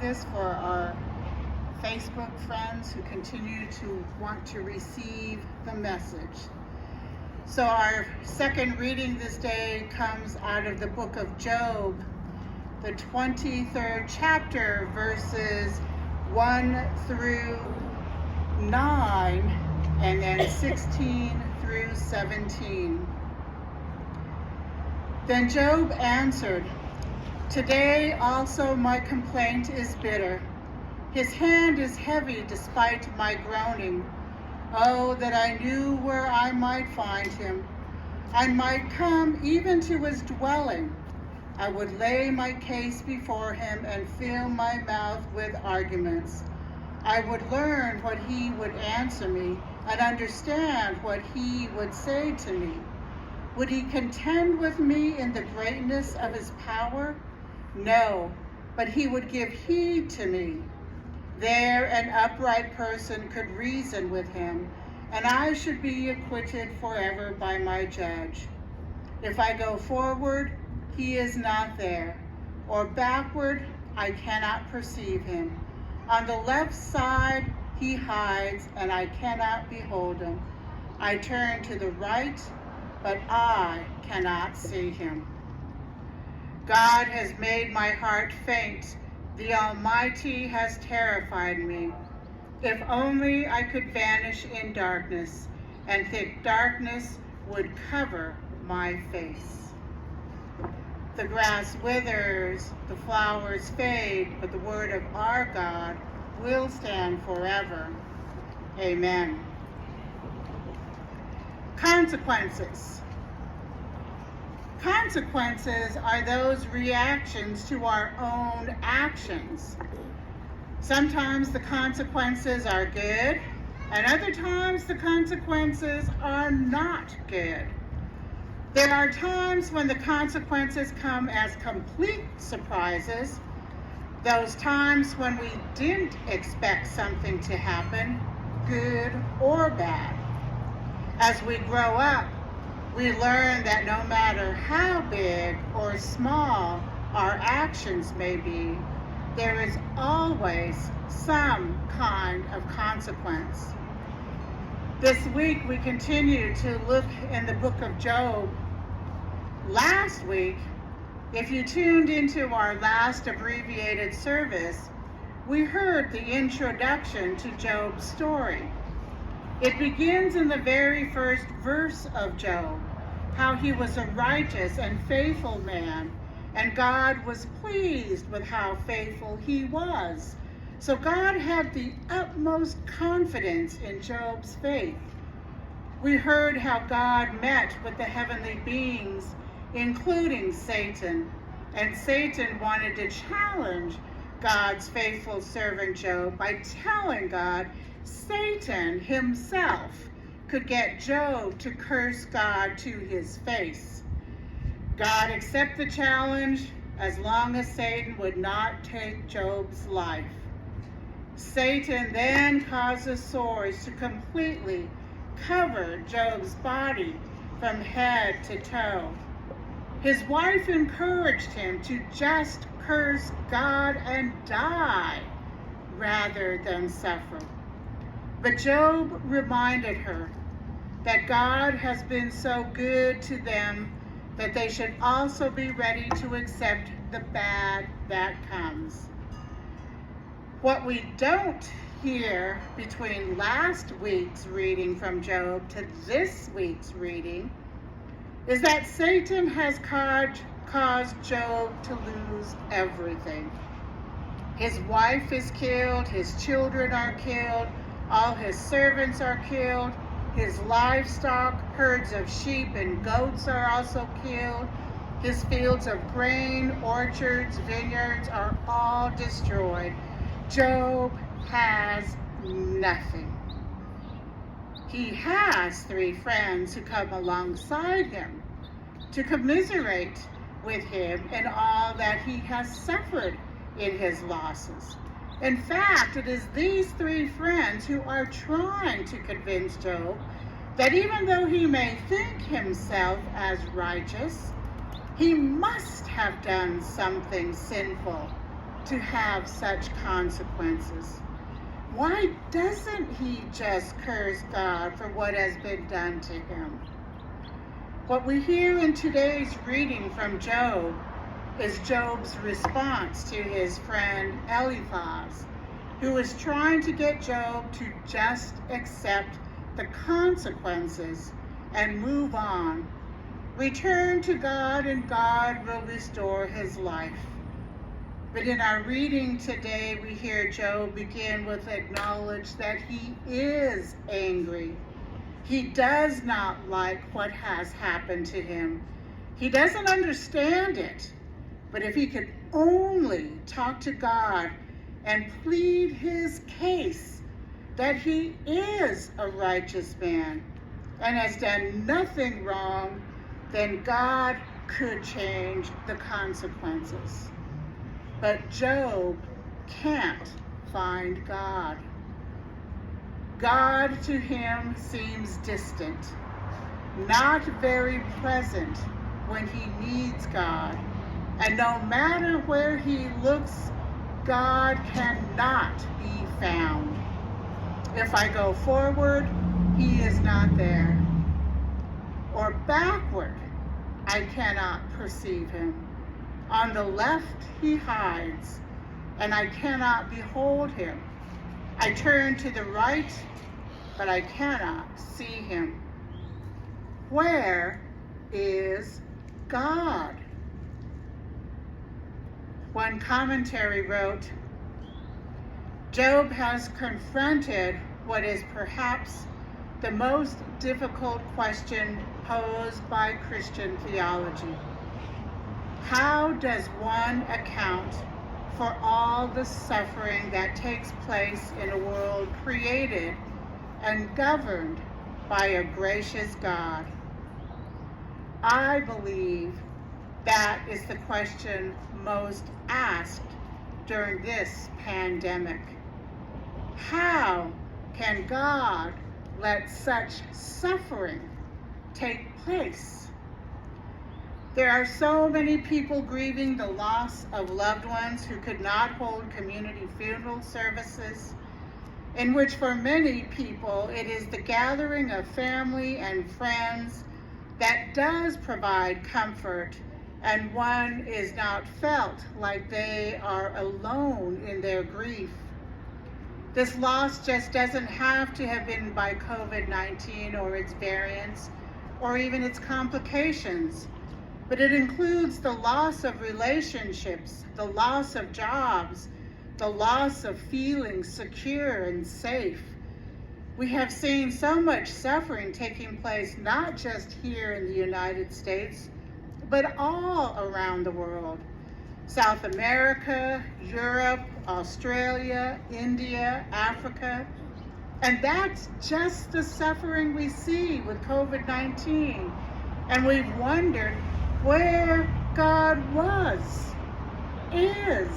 focus for our Facebook friends who continue to want to receive the message. So our second reading this day comes out of the book of Job, the 23rd chapter, verses 1 through 9, and then 16 through 17. Then Job answered, "Today also my complaint is bitter. His hand is heavy despite my groaning. Oh, that I knew where I might find him. I might come even to his dwelling. I would lay my case before him and fill my mouth with arguments. I would learn what he would answer me and understand what he would say to me. Would he contend with me in the greatness of his power? No, but he would give heed to me. There an upright person could reason with him, and I should be acquitted forever by my judge. If I go forward, he is not there, or backward, I cannot perceive him. On the left side, he hides, and I cannot behold him. I turn to the right, but I cannot see him. God has made my heart faint. The Almighty has terrified me. If only I could vanish in darkness, and thick darkness would cover my face. The grass withers, the flowers fade, but the word of our God will stand forever. Amen. Consequences. Consequences are those reactions to our own actions. Sometimes the consequences are good, and other times the consequences are not good. There are times when the consequences come as complete surprises, those times when we didn't expect something to happen, good or bad. As we grow up, we learn that no matter how big or small our actions may be, there is always some kind of consequence. This week we continue to look in the book of Job. Last week, if you tuned into our last abbreviated service, we heard the introduction to Job's story. It begins in the very first verse of Job, how he was a righteous and faithful man, and God was pleased with how faithful he was. So God had the utmost confidence in Job's faith. We heard how God met with the heavenly beings, including Satan, and Satan wanted to challenge God's faithful servant Job by telling God Satan himself could get Job to curse God to his face. God accepted the challenge as long as Satan would not take Job's life. Satan then causes sores to completely cover Job's body from head to toe. His wife encouraged him to just curse God and die rather than suffer. But Job reminded her that God has been so good to them that they should also be ready to accept the bad that comes. What we don't hear between last week's reading from Job to this week's reading is that Satan has caused Job to lose everything. His wife is killed, his children are killed, all his servants are killed, his livestock, herds of sheep and goats are also killed, his fields of grain, orchards, vineyards are all destroyed. Job has nothing. He has 3 friends who come alongside him to commiserate with him in all that he has suffered in his losses. In fact, it is these 3 friends who are trying to convince Job that even though he may think himself as righteous, he must have done something sinful to have such consequences? Why doesn't he just curse God for what has been done to him? What we hear in today's reading from Job is Job's response to his friend Eliphaz, who was trying to get Job to just accept the consequences and move on. Return to God and God will restore his life. But in our reading today, we hear Job begin with acknowledge that he is angry. He does not like what has happened to him. He doesn't understand it. But if he could only talk to God and plead his case that he is a righteous man and has done nothing wrong, then God could change the consequences. But Job can't find God. God to him seems distant, not very present when he needs God. And no matter where he looks, God cannot be found. If I go forward, he is not there. Or backward, I cannot perceive him. On the left, he hides, and I cannot behold him. I turn to the right, but I cannot see him. Where is God? One commentary wrote, Job has confronted what is perhaps the most difficult question posed by Christian theology. How does one account for all the suffering that takes place in a world created and governed by a gracious God? I believe that is the question most asked during this pandemic. How can God let such suffering take place? There are so many people grieving the loss of loved ones who could not hold community funeral services, in which for many people it is the gathering of family and friends that does provide comfort, and one is not felt like they are alone in their grief. This loss just doesn't have to have been by COVID-19 or its variants or even its complications, but it includes the loss of relationships, the loss of jobs, the loss of feeling secure and safe. We have seen so much suffering taking place not just here in the United States, but all around the world. South America, Europe, Australia, India, Africa. And that's just the suffering we see with COVID-19. And we've wondered where God is,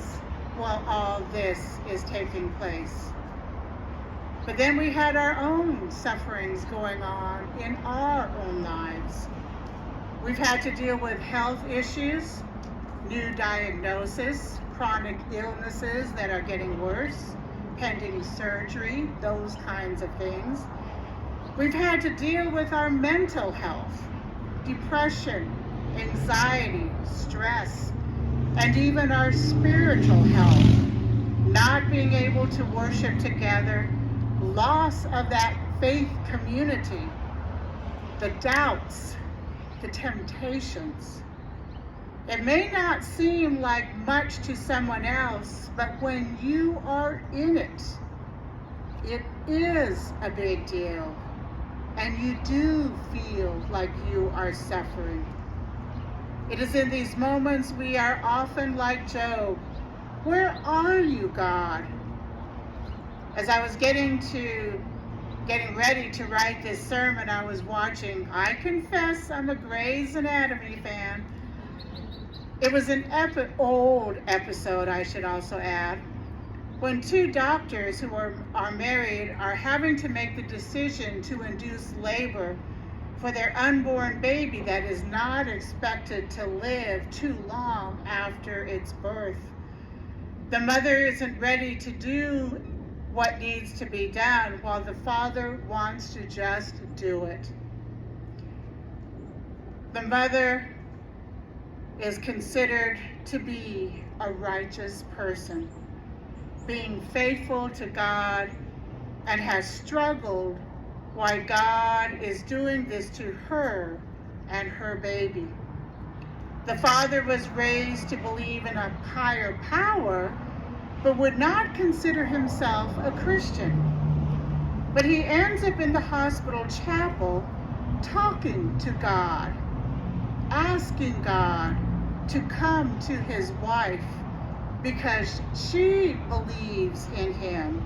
while all this is taking place. But then we had our own sufferings going on in our own lives. We've had to deal with health issues, new diagnosis, chronic illnesses that are getting worse, pending surgery, those kinds of things. We've had to deal with our mental health, depression, anxiety, stress, and even our spiritual health, not being able to worship together, loss of that faith community, the doubts, the temptations. It may not seem like much to someone else, but when you are in it, it is a big deal, and you do feel like you are suffering. It is in these moments we are often like Job. Where are you, God? As I was getting ready to write this sermon, I was watching, I confess I'm a Grey's Anatomy fan. It was an old episode, I should also add, when two doctors who are married are having to make the decision to induce labor for their unborn baby that is not expected to live too long after its birth. The mother isn't ready to do what needs to be done, while the father wants to just do it. The mother is considered to be a righteous person, being faithful to God, and has struggled why God is doing this to her and her baby. The father was raised to believe in a higher power, but would not consider himself a Christian. But he ends up in the hospital chapel talking to God, asking God to come to his wife because she believes in him,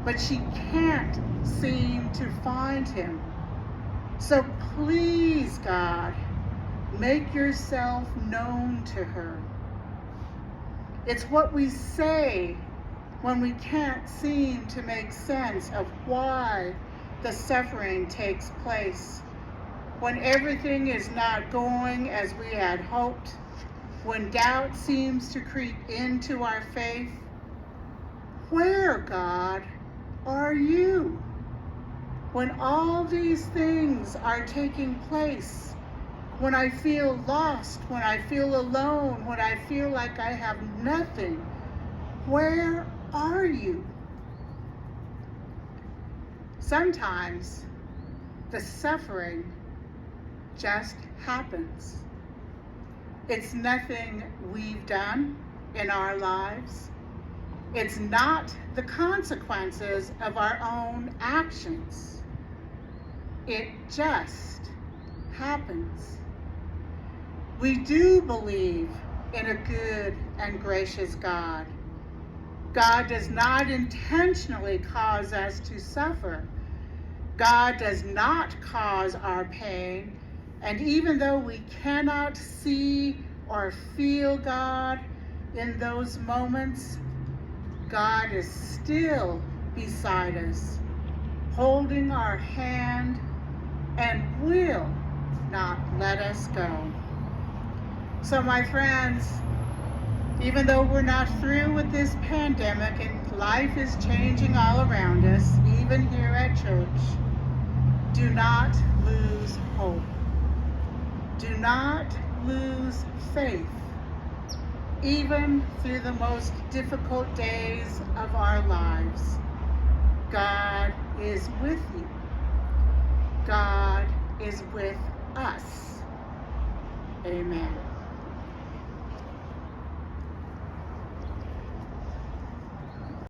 but she can't seem to find him. So please, God, make yourself known to her. It's what we say when we can't seem to make sense of why the suffering takes place, when everything is not going as we had hoped, when doubt seems to creep into our faith. Where, God, are you? When all these things are taking place, when I feel lost, when I feel alone, when I feel like I have nothing, where are you? Sometimes the suffering just happens. It's nothing we've done in our lives. It's not the consequences of our own actions. It just happens. We do believe in a good and gracious God. God does not intentionally cause us to suffer. God does not cause our pain. And even though we cannot see or feel God in those moments, God is still beside us, holding our hand, and will not let us go. So my friends, even though we're not through with this pandemic and life is changing all around us, even here at church, do not lose hope. Do not lose faith, even through the most difficult days of our lives. God is with you. God is with us. Amen.